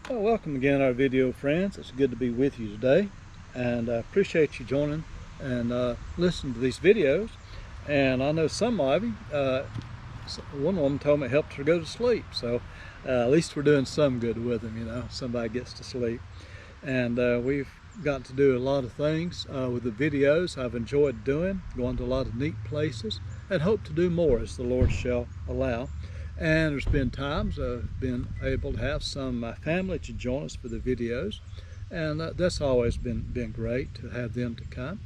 Well, welcome again, our video friends. It's good to be with you today, and I appreciate you joining and listening to these videos. And I know some of you, one woman told me it helped her go to sleep, so at least we're doing some good with them, you know, somebody gets to sleep. And we've got to do a lot of things with the videos. I've enjoyed doing, going to a lot of neat places, and hope to do more as the Lord shall allow. And there's been times I've been able to have some of my family to join us for the videos, and that's always been great to have them to come.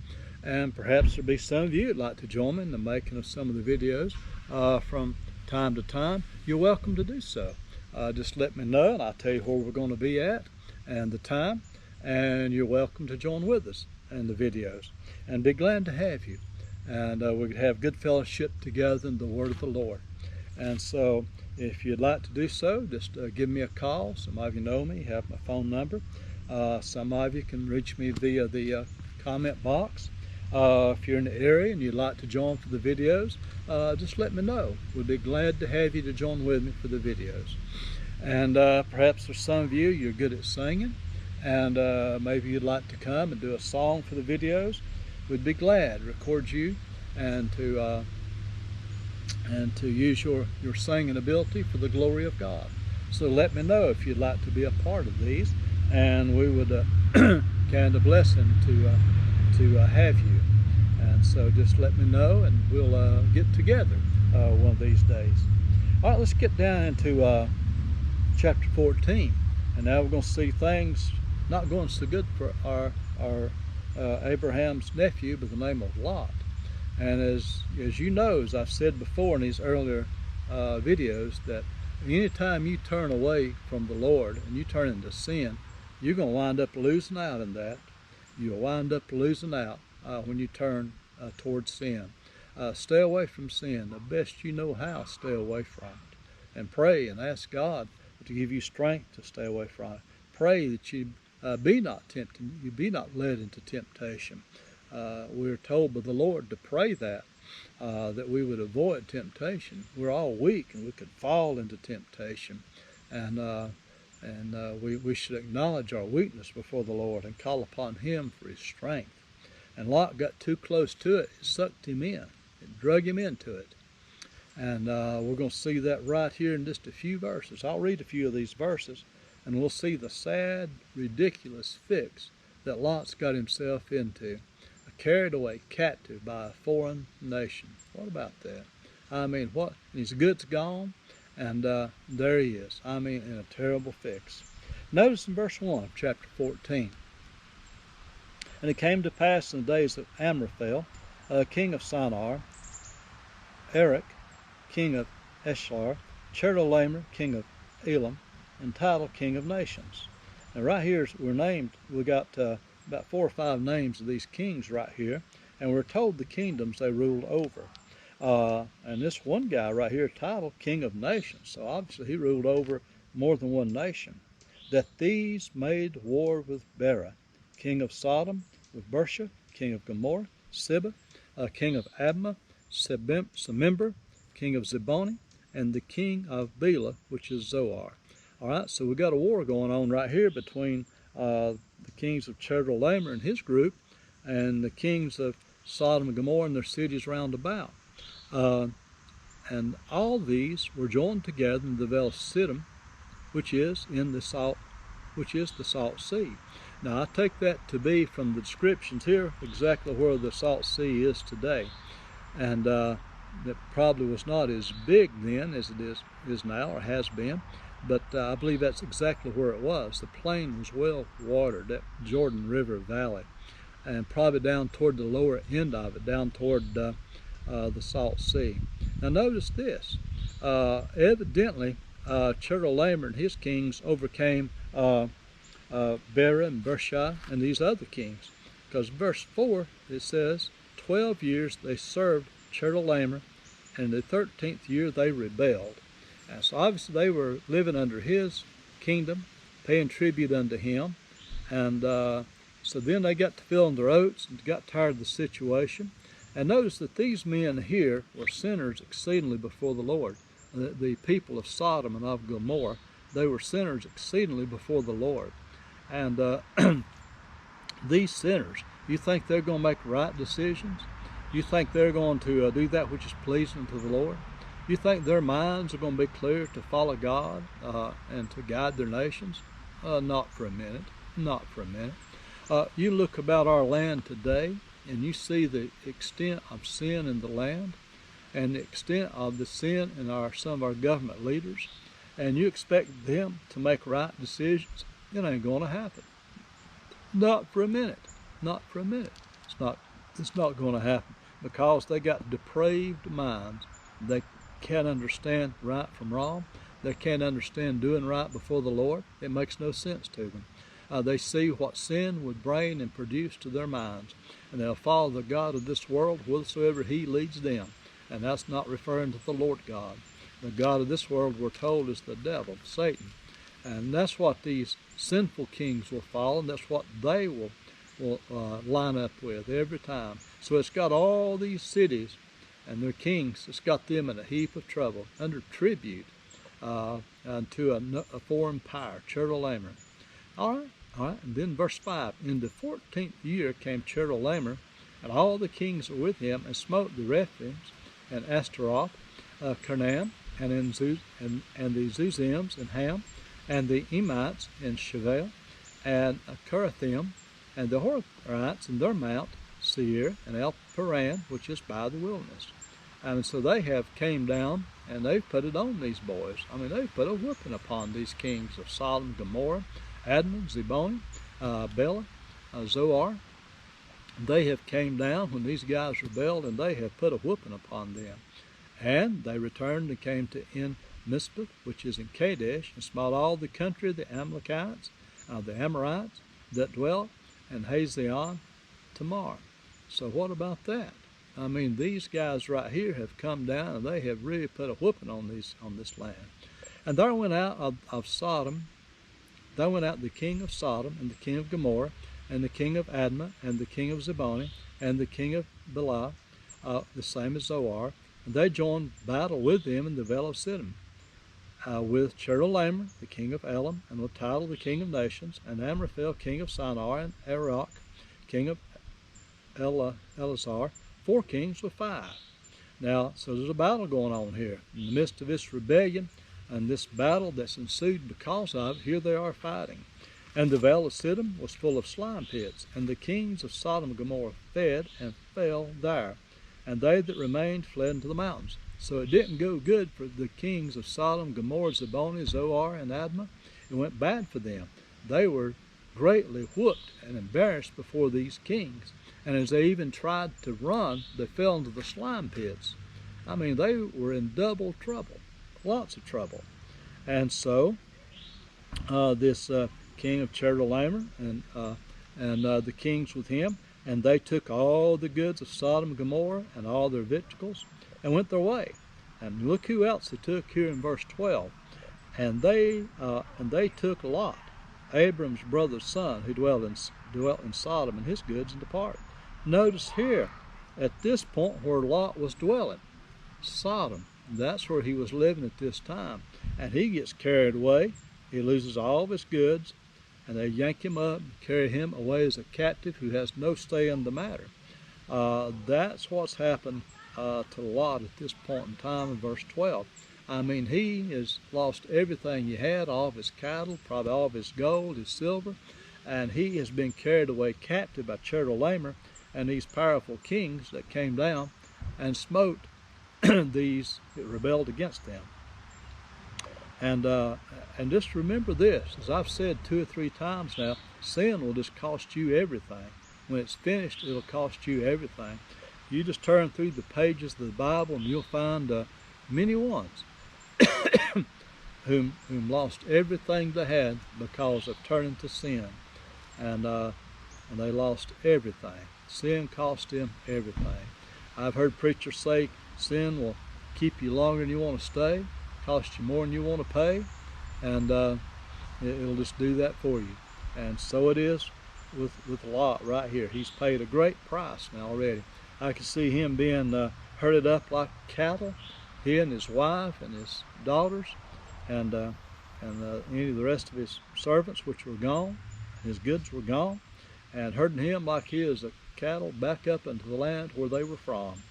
And perhaps there'll be some of you who'd like to join me in the making of some of the videos from time to time. You're welcome to do so. Just let me know and I'll tell you where we're going to be at and the time, and you're welcome to join with us in the videos, and be glad to have you. And we could have good fellowship together in the Word of the Lord. And so if you'd like to do so, just give me a call. Some of you know me, have my phone number. Some of you can reach me via the comment box. If you're in the area and you'd like to join for the videos, just let me know. We'd be glad to have you to join with me for the videos. And perhaps there's some of you, you're good at singing, and maybe you'd like to come and do a song for the videos. We'd be glad to record you and to use your singing ability for the glory of God. So let me know if you'd like to be a part of these, and we would count a blessing to have you. And so just let me know, and we'll get together one of these days. All right, let's get down into chapter 14, and now we're going to see things not going so good for our Abraham's nephew by the name of Lot. And as you know, as I've said before in these earlier videos, that anytime you turn away from the Lord and you turn into sin, you're going to wind up losing out in that. You'll wind up losing out when you turn towards sin. Stay away from sin the best you know how. Stay away from it, and pray and ask God to give you strength to stay away from it. Pray that you be not tempted, you be not led into temptation. We're told by the Lord to pray that we would avoid temptation. We're all weak and we could fall into temptation, and we should acknowledge our weakness before the Lord and call upon Him for His strength. And Lot got too close to it. It sucked him in. It drug him into it. And we're going to see that right here in just a few verses. I'll read a few of these verses, and we'll see the sad, ridiculous fix that Lot's got himself into. Carried away captive by a foreign nation. What about that? I mean, what? His goods gone, and there he is. I mean, in a terrible fix. Notice in verse 1 of chapter 14. And it came to pass in the days of Amraphel, king of Shinar, Erech, king of Eshlar, Chedorlaomer, king of Elam, and Tidal, king of nations. Now right here we're named, we got about 4 or 5 names of these kings right here, and we're told the kingdoms they ruled over. And this one guy right here, titled King of Nations, so obviously he ruled over more than one nation. That these made war with Bera, king of Sodom, with Bersha, king of Gomorrah, Sibba, king of Admah, Semimber, king of Zeboni, and the king of Bela, which is Zoar. All right, so we got a war going on right here between the kings of Chedorlaomer and his group, and the kings of Sodom and Gomorrah and their cities round about. And all these were joined together in the Vale of Siddim, which is the Salt Sea. Now I take that to be, from the descriptions here, exactly where the Salt Sea is today. And that probably was not as big then as it is now, or has been. But I believe that's exactly where it was. The plain was well watered, that Jordan River Valley, and probably down toward the lower end of it, down toward the Salt Sea. Now notice this. Evidently, Chedorlaomer and his kings overcame Bera and Bersha and these other kings. Because verse 4, it says, 12 years they served Chedorlaomer, and in the 13th year they rebelled. And so obviously they were living under his kingdom, paying tribute unto him. And so then they got to filling their oats and got tired of the situation. And notice that these men here were sinners exceedingly before the Lord. The people of Sodom and of Gomorrah They were sinners exceedingly before the Lord. And these sinners, you think they're going to make right decisions? You think they're going to do that which is pleasing to the Lord? You think their minds are going to be clear to follow God and to guide their nations? Not for a minute. Not for a minute. You look about our land today, and you see the extent of sin in the land, and the extent of the sin in some of our government leaders, and you expect them to make right decisions. It ain't going to happen. Not for a minute. Not for a minute. It's not going to happen, because they got depraved minds. They can't understand right from wrong. They can't understand doing right before the Lord. It makes no sense to them. They see what sin would bring and produce to their minds, and they'll follow the god of this world whithersoever he leads them. And that's not referring to the Lord God. The god of this world, we're told, is the devil, Satan. And that's what these sinful kings will follow, and that's what they will line up with every time. So it's got all these cities and their kings, it's got them in a heap of trouble, under tribute to a foreign power, Chedorlaomer. All right, and then verse 5, in the 14th year came Chedorlaomer, and all the kings were with him, and smote the Rephaims, and Ashtaroth, Karnam, and the Zuzims, and Ham, and the Emites, and Shevel, and Kirathim, and the Horites in their mount, Seir, and El Paran, which is by the wilderness. And so they have came down, and they've put it on these boys. I mean, they've put a whooping upon these kings of Sodom, Gomorrah, Admah, Zeboim, Bela, Zoar. They have came down when these guys rebelled, and they have put a whooping upon them. And they returned and came to En-Mispah, which is in Kadesh, and smote all the country of the Amalekites, the Amorites that dwelt in Hazion Tamar. So what about that? I mean, these guys right here have come down, and they have really put a whooping on this land. And there went out of Sodom, there went out the king of Sodom, and the king of Gomorrah, and the king of Admah, and the king of Zeboim, and the king of Bela, the same as Zoar, and they joined battle with them in the vale of Siddim, with Chedorlaomer, the king of Elam, and with Tidal, the king of nations, and Amraphel, king of Shinar, and Arok, king of Elazar, 4 kings with 5. Now, so there's a battle going on here. In the midst of this rebellion and this battle that's ensued because of it, here they are fighting. And the vale of Siddim was full of slime pits, and the kings of Sodom and Gomorrah fed and fell there, and they that remained fled into the mountains. So it didn't go good for the kings of Sodom, Gomorrah, Zeboim, Zoar, and Admah. It went bad for them. They were greatly whooped and embarrassed before these kings. And as they even tried to run, they fell into the slime pits. I mean, they were in double trouble, lots of trouble. And so this king of Chedorlaomer and the kings with him, and they took all the goods of Sodom and Gomorrah and all their victuals and went their way. And look who else they took here in verse 12. And they took Lot, Abram's brother's son, who dwelt in Sodom, and his goods, and departed. Notice here, at this point where Lot was dwelling, Sodom, that's where he was living at this time. And he gets carried away. He loses all of his goods, and they yank him up and carry him away as a captive who has no say in the matter. That's what's happened to Lot at this point in time in verse 12. I mean, he has lost everything he had, all of his cattle, probably all of his gold, his silver, and he has been carried away captive by Chedorlaomer and these powerful kings that came down and smote these that rebelled against them. And just remember this, as I've said 2 or 3 times now, sin will just cost you everything. When it's finished, it'll cost you everything. You just turn through the pages of the Bible, and you'll find many ones whom lost everything they had because of turning to sin, and they lost everything. Sin cost them everything. I've heard preachers say sin will keep you longer than you want to stay, cost you more than you want to pay, and it'll just do that for you. And so it is with Lot right here. He's paid a great price now already. I can see him being herded up like cattle, he and his wife and his daughters, and and any of the rest of his servants which were gone, his goods were gone, and herding him like his cattle back up into the land where they were from.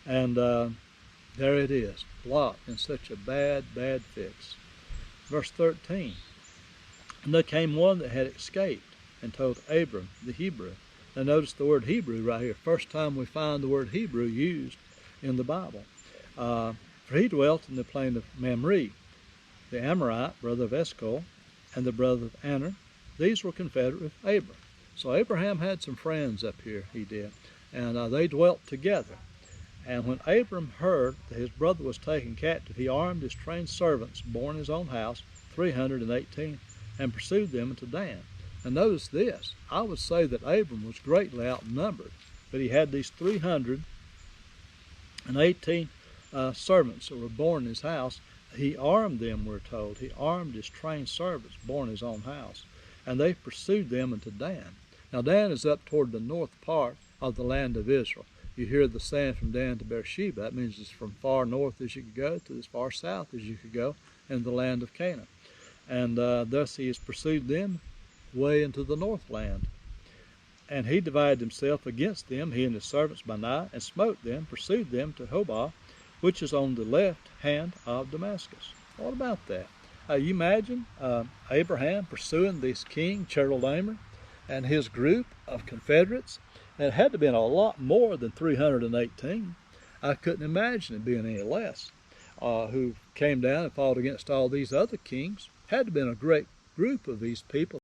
And there it is, Lot in such a bad fix. Verse 13, and there came one that had escaped and told Abram the Hebrew. Now notice the word Hebrew right here. First time we find the word Hebrew used in the Bible. For he dwelt in the plain of Mamre, the Amorite, brother of Eshcol, and the brother of Aner. These were confederate with Abram. So Abraham had some friends up here, he did, and they dwelt together. And when Abram heard that his brother was taken captive, he armed his trained servants, born in his own house, 318, and pursued them into Dan. And notice this, I would say that Abram was greatly outnumbered, but he had these 318 servants that were born in his house. He armed them, we're told. He armed his trained servants, born in his own house, and they pursued them into Dan. Now Dan is up toward the north part of the land of Israel. You hear the saying from Dan to Beersheba. That means it's from far north as you could go to as far south as you could go in the land of Canaan. And thus he has pursued them way into the northland. And he divided himself against them, he and his servants by night, and smote them, pursued them to Hobah, which is on the left hand of Damascus. What about that? You imagine Abraham pursuing this king, Chedorlaomer, and his group of confederates. And it had to have been a lot more than 318. I couldn't imagine it being any less. Who came down and fought against all these other kings. Had to have been a great group of these people.